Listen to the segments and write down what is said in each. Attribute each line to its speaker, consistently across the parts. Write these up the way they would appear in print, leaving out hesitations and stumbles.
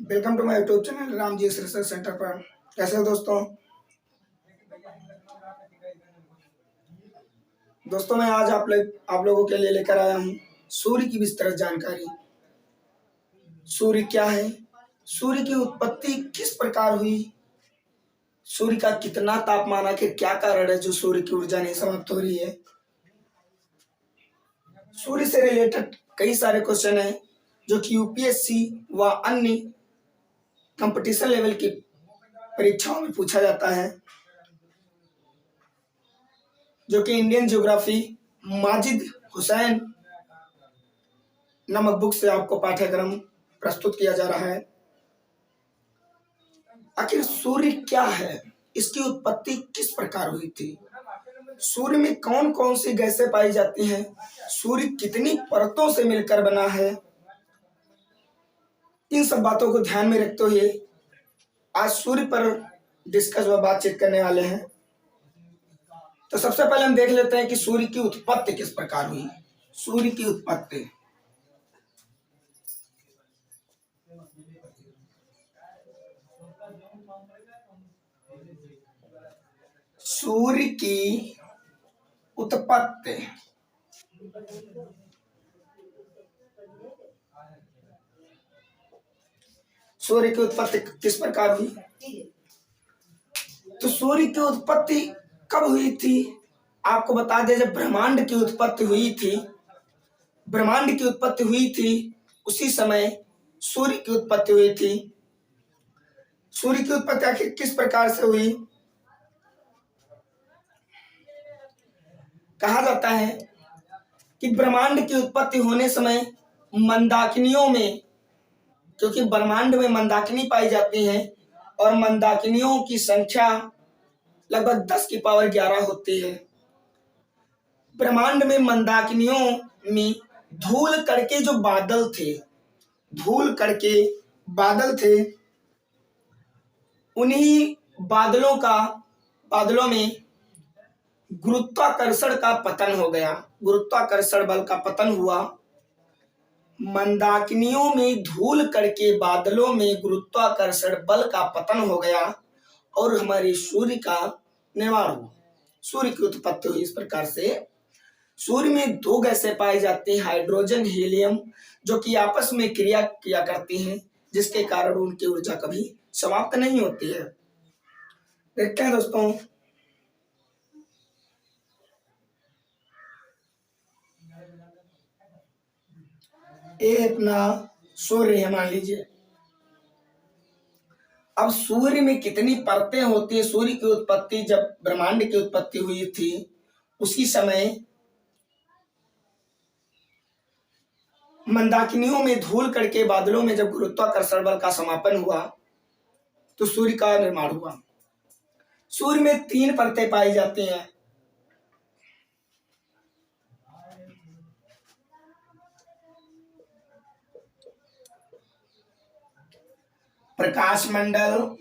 Speaker 1: Welcome to my YouTube channel Ram ji research centre पर। कैसे हो दोस्तों? मैं आज आप लोगों के लिए लेकर आया हूँ सूर्य की विस्तृत जानकारी। सूर्य क्या है, सूर्य की उत्पत्ति किस प्रकार हुई, सूर्य का कितना तापमान, आखिर क्या कारण है जो सूर्य की ऊर्जा नहीं समाप्त हो रही है। सूर्य से रिलेटेड कई सारे क्वेश्चन हैं जो कि यूपीएससी व अन्य कंपटीशन लेवल की परीक्षाओं में पूछा जाता है, जो कि इंडियन ज्योग्राफी माजिद हुसैन नामक बुक से आपको पाठ्यक्रम प्रस्तुत किया जा रहा है। आखिर सूर्य क्या है, इसकी उत्पत्ति किस प्रकार हुई थी, सूर्य में कौन कौन सी गैसें पाई जाती हैं, सूर्य कितनी परतों से मिलकर बना है, इन सब बातों को ध्यान में रखते हुए आज सूर्य पर डिस्कस व बातचीत करने वाले हैं। तो सबसे पहले हम देख लेते हैं कि सूर्य की उत्पत्ति किस प्रकार हुई। सूर्य की उत्पत्ति, सूर्य की उत्पत्ति सूर्य की उत्पत्ति किस प्रकार हुई। तो सूर्य की उत्पत्ति कब हुई थी, आपको बता दें जब ब्रह्मांड की उत्पत्ति हुई थी। ब्रह्मांड की उत्पत्ति हुई थी उसी समय सूर्य की उत्पत्ति हुई थी। सूर्य की उत्पत्ति आखिर किस प्रकार से हुई, कहा जाता है कि ब्रह्मांड की उत्पत्ति होने समय मंदाकिनियों में, क्योंकि ब्रह्मांड में मंदाकिनी पाई जाती हैं और मंदाकिनियों की संख्या लगभग 10 की पावर 11 होती है। ब्रह्मांड में मंदाकिनियों में धूल करके जो बादल थे, धूल करके बादल थे, उन्हीं बादलों में गुरुत्वाकर्षण का पतन हो गया, गुरुत्वाकर्षण बल का पतन हुआ। मंदाकिनियों में धूल करके बादलों में गुरुत्वाकर्षण बल का पतन हो गया और हमारे सूर्य का निर्माण हुआ, सूर्य की उत्पत्ति हुई। इस प्रकार से सूर्य में दो गैसें पाई जाती हैं, हाइड्रोजन हीलियम, जो कि आपस में क्रिया किया करती हैं, जिसके कारण उनकी ऊर्जा कभी समाप्त नहीं होती है। देखते हैं दोस्तों, ये अपना सूर्य है मान लीजिए। अब सूर्य में कितनी परतें होती है, सूर्य की उत्पत्ति जब ब्रह्मांड की उत्पत्ति हुई थी उसी समय मंदाकिनियों में धूल करके बादलों में जब गुरुत्वाकर्षण बल का समापन हुआ तो सूर्य का निर्माण हुआ। सूर्य में 3 परतें पाई जाती हैं। प्रकाश मंडल,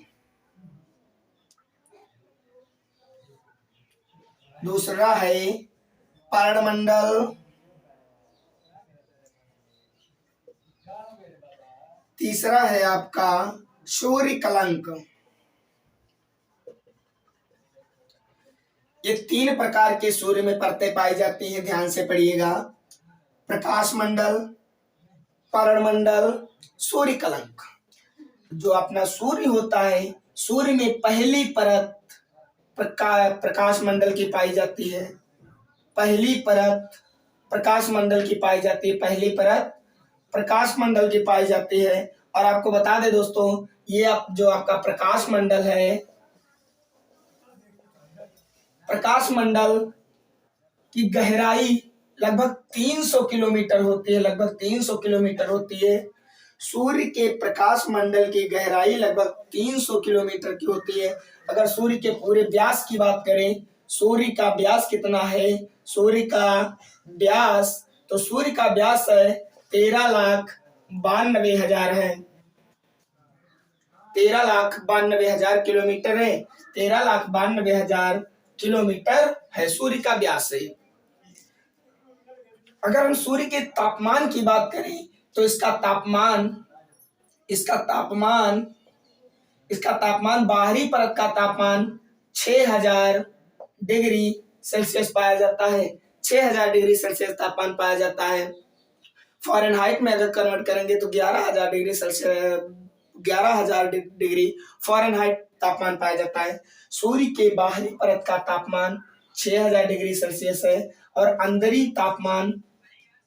Speaker 1: दूसरा है पर्णमंडल, तीसरा है आपका सूर्य कलंक। ये 3 प्रकार के सूर्य में परतें पाई जाती हैं, ध्यान से पढ़िएगा। प्रकाश मंडल, पर्णमंडल, सूर्य कलंक। जो अपना सूर्य होता है, सूर्य में पहली परत प्रकाश मंडल की पाई जाती है, पहली परत प्रकाश मंडल की पाई जाती है, पहली परत प्रकाश मंडल की पाई जाती है। और आपको बता दें दोस्तों, ये जो आपका प्रकाश मंडल है, प्रकाश मंडल की गहराई लगभग 300 किलोमीटर होती है, लगभग 300 किलोमीटर होती है। सूर्य के प्रकाश मंडल की गहराई लगभग 300 किलोमीटर की होती है। अगर सूर्य के पूरे व्यास की बात करें, सूर्य का व्यास कितना है, सूर्य का व्यास, तो सूर्य का व्यास है 13,92,000 है, 13,92,000 किलोमीटर है, 13,92,000 किलोमीटर है सूर्य का व्यास है। अगर हम सूर्य के तापमान की बात करें तो इसका तापमान इसका तापमान बाहरी परत का तापमान 6000 डिग्री सेल्सियस पाया जाता है। 6000 डिग्री सेल्सियस तापमान पाया जाता है। फ़ारेनहाइट में अगर कन्वर्ट करेंगे तो 11,000 डिग्री फ़ारेनहाइट तापमान पाया जाता है। सूर्य के बाहरी परत का तापमान 6000 डिग्री सेल्सियस है और अंदरी तापमान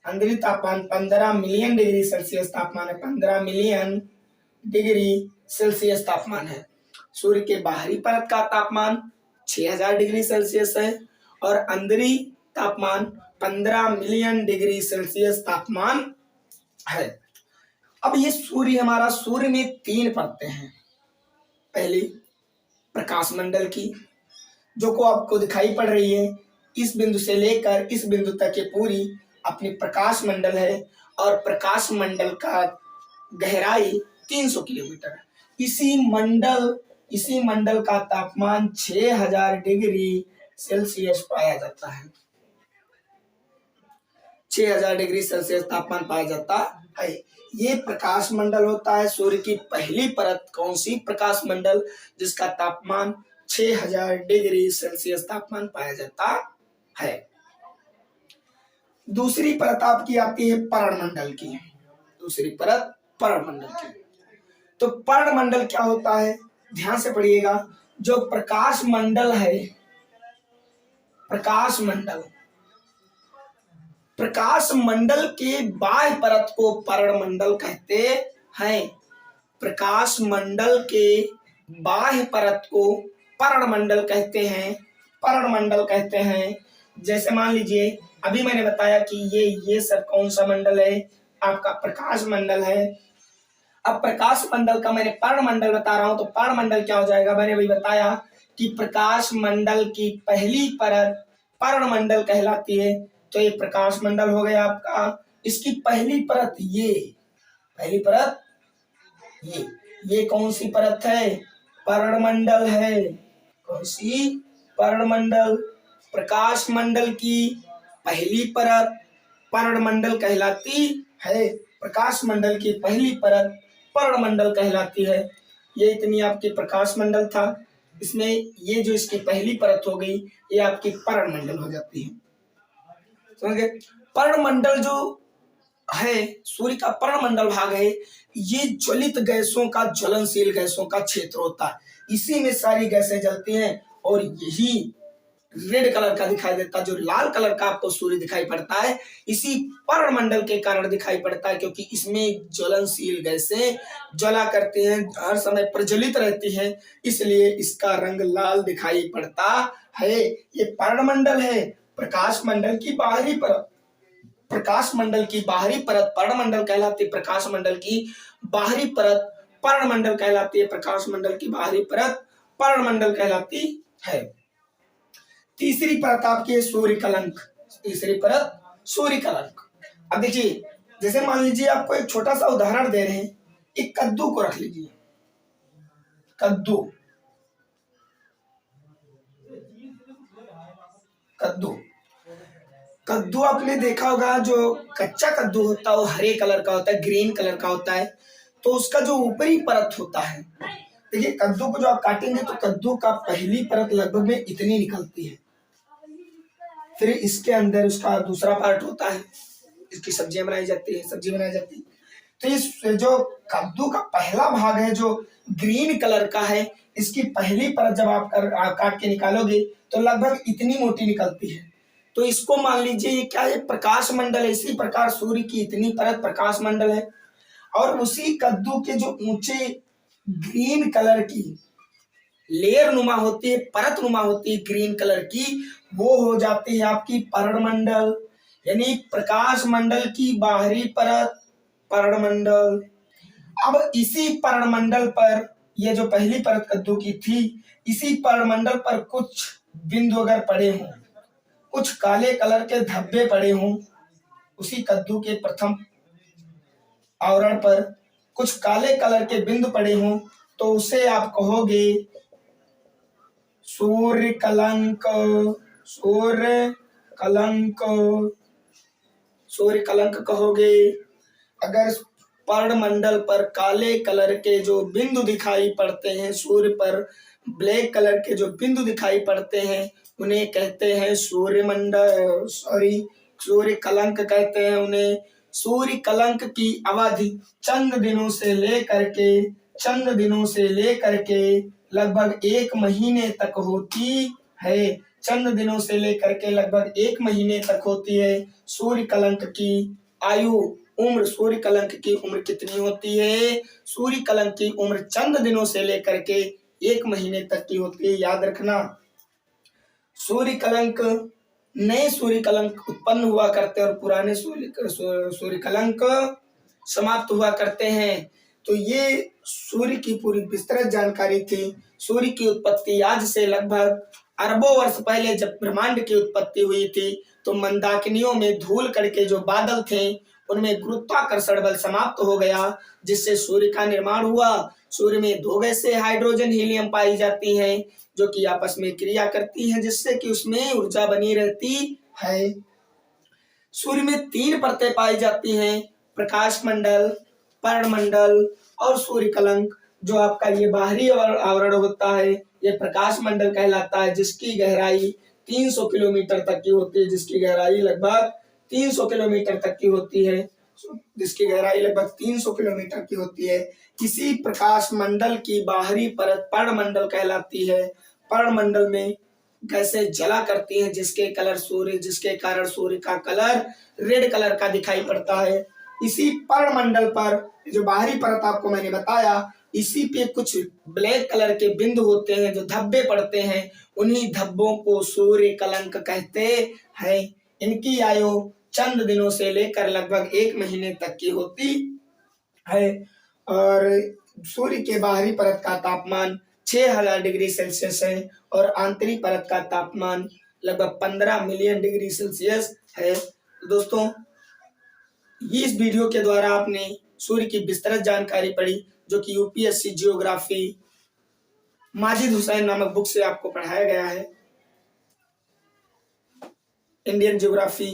Speaker 1: 15 मिलियन डिग्री सेल्सियस तापमान है। 15 मिलियन डिग्री सेल्सियस तापमान है। सूर्य के बाहरी परत का तापमान 6000 डिग्री सेल्सियस है और अंदरी तापमान 15 मिलियन डिग्री सेल्सियस तापमान है। अब ये सूर्य में 3 परतें हैं। पहली प्रकाश मंडल की, जो को आपको दिखाई पड़ रही है, इस बिंदु से लेकर इस बिंदु तक ये पूरी अपनी प्रकाश मंडल है और प्रकाश मंडल का गहराई 300 किलोमीटर है। इसी मंडल का तापमान 6000 डिग्री सेल्सियस पाया जाता है। 6000 डिग्री सेल्सियस तापमान पाया जाता है। ये प्रकाश मंडल होता है। सूर्य की पहली परत कौन सी? प्रकाश मंडल, जिसका तापमान 6000 डिग्री सेल्सियस तापमान पाया जाता है। दूसरी परत आपकी आती है पर्णमंडल की। दूसरी परत पर्णमंडल की। तो पर्णमंडल क्या होता है? ध्यान से पढ़िएगा। जो प्रकाश मंडल है, प्रकाश मंडल के बाह्य परत को पर्णमंडल कहते हैं। प्रकाश मंडल के बाह्य परत को पर्णमंडल कहते हैं। जैसे मान लीजिए अभी मैंने बताया कि ये सब कौन सा मंडल है? आपका प्रकाश मंडल है। अब प्रकाश मंडल का मैंने पर्णमंडल बता रहा हूं, तो पर्णमंडल क्या हो जाएगा? मैंने अभी बताया कि प्रकाश मंडल की पहली परत पर्णमंडल कहलाती है। तो ये प्रकाश मंडल हो गया आपका। इसकी पहली परत ये कौन सी परत है? पर्णमंडल है। कौन सी? पर्णमंडल। प्रकाश मंडल की पहली परत पर्णमंडल कहलाती है। प्रकाश मंडल की पहली परत पर्णमंडल कहलाती है। ये इतनी आपकी प्रकाश मंडल था। इसमें ये जो इसकी पहली परत हो गई, ये आपकी पर्णमंडल हो जाती है। समझ गए? पर्णमंडल जो है, सूर्य का पर्णमंडल भाग है, ये ज्वलित गैसों का, ज्वलनशील गैसों का क्षेत्र होता है। इसी में सारी गैसें जलती हैं और यही रेड कलर का दिखाई देता है। जो लाल कलर का आपको सूर्य दिखाई पड़ता है, इसी पर्णमंडल के कारण दिखाई पड़ता है, क्योंकि इसमें ज्वलनशील गैसें ज्वला करती हैं, हर समय प्रज्वलित रहती हैं, इसलिए इसका रंग लाल दिखाई पड़ता है। ये पर्णमंडल है। प्रकाश मंडल की बाहरी परत पर्णमंडल कहलाती है। प्रकाश मंडल की बाहरी परत पर्णमंडल कहलाती है। प्रकाश मंडल की बाहरी परत पर्णमंडल कहलाती है। तीसरी परत आपकी है सूर्यकलंक। तीसरी परत सूर्यकलंक। अब देखिए, जैसे मान लीजिए आपको एक छोटा सा उदाहरण दे रहे हैं। एक कद्दू को रख लीजिए। कद्दू आपने देखा होगा, जो कच्चा कद्दू होता है वो हरे कलर का होता है, ग्रीन कलर का होता है। तो उसका जो ऊपरी परत होता है, देखिए कद्दू को जो आप काटेंगे तो कद्दू का पहली परत लगभग में इतनी निकलती है। फिर इसके अंदर उसका दूसरा पार्ट होता है, इसकी सब्जी बनाई जाती है। तो इस जो कद्दू का पहला भाग है, जो ग्रीन कलर का है, इसकी पहली परत जब आप काट के निकालोगे तो लगभग इतनी मोटी निकलती है। तो इसको मान लीजिए ये क्या है? प्रकाश मंडल है। इसी प्रकार सूर्य की इतनी परत प्रकाश मंडल है और उसी कद्दू के जो ऊंचे ग्रीन कलर की लेयर नुमा होती है, परत नुमा होती है ग्रीन कलर की, वो हो जाती है आपकी पर्णमंडल। यानी प्रकाश मंडल की बाहरी परत पर्णमंडल। अब इसी पर्णमंडल पर, ये जो पहली परत कद्दू की थी, इसी पर्णमंडल पर कुछ बिंदु अगर पड़े हों, कुछ काले कलर के धब्बे पड़े हों, उसी कद्दू के प्रथम आवरण पर कुछ काले कलर के बिंदु पड़े हों, तो उसे आप कहोगे सूर्यकलंक। सूर्यकलंक कहोगे। अगर पर्णमंडल पर काले कलर के जो बिंदु दिखाई पड़ते हैं, सूर्य पर ब्लैक कलर के जो बिंदु दिखाई पड़ते हैं उन्हें कहते हैं सूर्य कलंक कहते हैं उन्हें। सूर्य कलंक की अवधि चंद दिनों से लेकर के लगभग 1 महीने तक होती है। चंद दिनों से लेकर के लगभग 1 महीने तक होती है। सूर्य कलंक की उम्र, सूर्य कलंक की उम्र कितनी होती है? सूर्य कलंक की उम्र चंद दिनों से लेकर के 1 महीने तक की होती है, याद रखना। नए सूर्य कलंक उत्पन्न हुआ करते हैं और पुराने सूर्य कलंक समाप्त हुआ करते हैं। तो ये सूर्य की पूरी विस्तृत जानकारी थी। सूर्य की उत्पत्ति आज से लगभग अरबों वर्ष पहले जब ब्रह्मांड की उत्पत्ति हुई थी तो मंदाकिनियों में धूल कण के जो बादल थे उनमें गुरुत्वाकर्षण बल समाप्त हो गया, जिससे सूर्य का निर्माण हुआ। सूर्य में 2 गैसें हाइड्रोजन हीलियम पाई जाती हैं जो कि आपस में क्रिया करती हैं, जिससे कि उसमें ऊर्जा बनी रहती है। सूर्य में 3 परतें पाई जाती हैं, प्रकाश मंडल, पर्णमंडल और सूर्य कलंक। जो आपका ये बाहरी आवरण होता है ये प्रकाश मंडल कहलाता है, जिसकी गहराई 300 किलोमीटर तक की होती है, जिसकी गहराई लगभग 300 किलोमीटर तक की होती है, इसी प्रकाश मंडल की बाहरी परत पर्णमंडल कहलाती है। पर्णमंडल में गैसें जला करती हैं जिसके कारण सूर्य का कलर रेड कलर का दिखाई पड़ता है। इसी पर्णमंडल पर जो बाहरी परत आपको मैंने बताया, इसी पे कुछ ब्लैक कलर के बिंदु होते हैं जो धब्बे पड़ते हैं, उन्हीं धब्बों को सूर्य कलंक कहते हैं। इनकी आयु चंद दिनों से लेकर लगभग 1 महीने तक की होती है और सूर्य के बाहरी परत का तापमान 6000 डिग्री सेल्सियस है और आंतरिक परत का तापमान लगभग 15 मिलियन डिग्री सेल्सियस है। दोस्तों, इस वीडियो के द्वारा आपने सूर्य की विस्तृत जानकारी पढ़ी जो कि यूपीएससी जियोग्राफी माजिद हुसैन नामक बुक से आपको पढ़ाया गया है। इंडियन ज्योग्राफी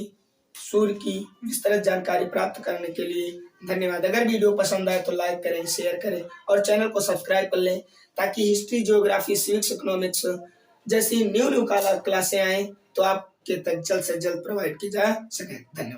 Speaker 1: सूर्य की विस्तृत जानकारी प्राप्त करने के लिए धन्यवाद। अगर वीडियो पसंद आए तो लाइक करें, शेयर करें और चैनल को सब्सक्राइब कर लें ताकि हिस्ट्री, ज्योग्राफी, सिविक्स, इकोनॉमिक्स जैसी न्यू क्लासें आए तो आपके तक जल्द से जल्द प्रोवाइड की जा सके। धन्यवाद।